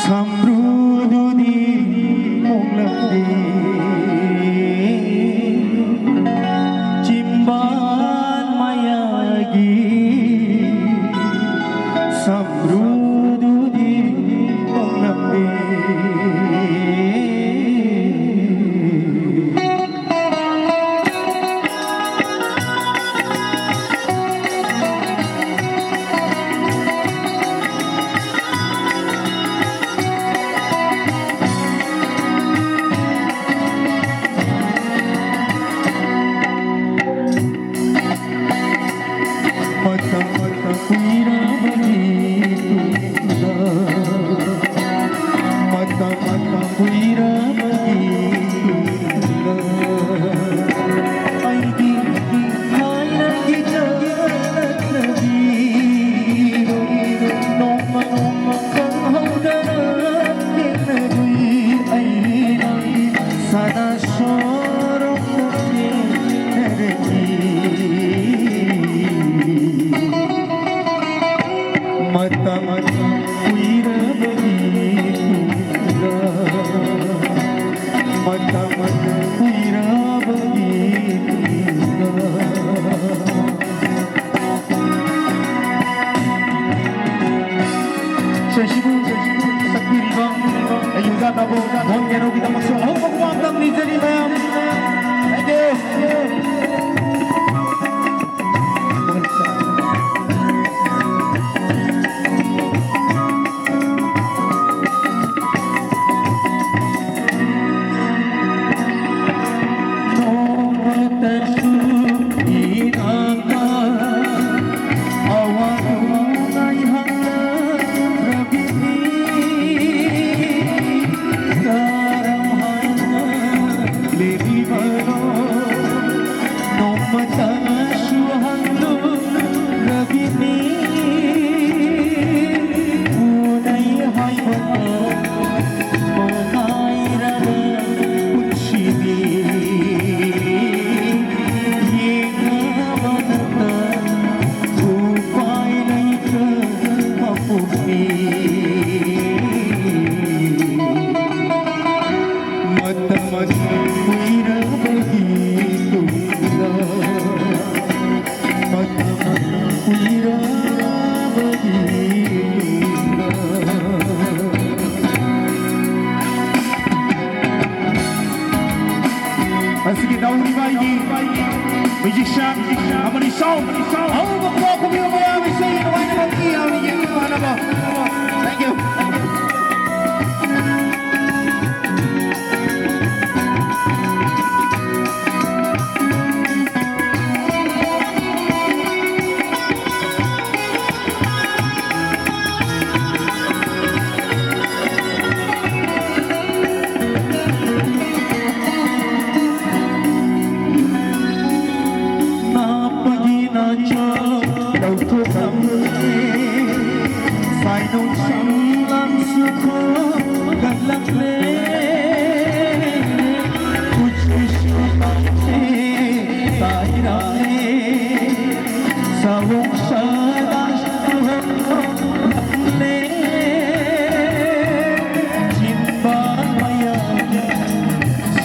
Samrududi Moglandi Cimban Mayagi Samrududi Moglandi Mata-mata kuira begitu indah, mata-mata kuira begitu indah. Ay di halang gijagat nabiro, noma kang haudarat kinagui ay sana sorong mukti nagagi. Mata-mata kuira begitu indah, mata-mata kuira begitu indah. Sesibu sakiribang ayuda tabo mohon keno kita maksud oh pagkuwantang ni Jerry ma'am. Thank you. Mata-mata kuira begitu indah, mata-mata kuira begitu indah. Asik kita uni bayi, musician, apa ni sound? Oh, bawa aku biar bayar mesti mana lagi? Awak ni mana ba? Thank you. Phải nông sông lắm xưa khó gần lắm lên kuch baate sai rahe savong sadash le jimba maya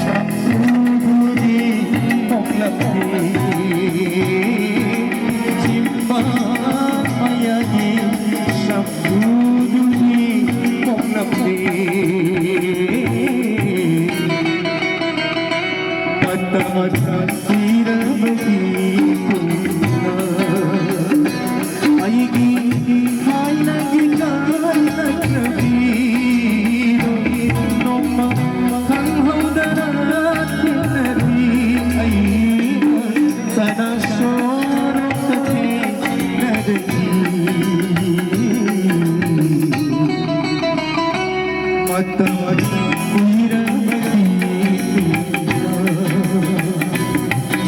samrududi moglandi jimba maya Samrududi moglandi mata-mata kuira begitu indah, ay gihay na gikan nagbiro, noma kang haudarat kinari ay sana sorong kati nagagi. Mata-mata kuira begitu indah,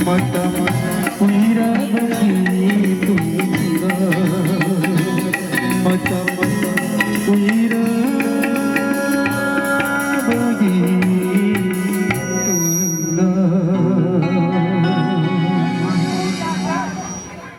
mata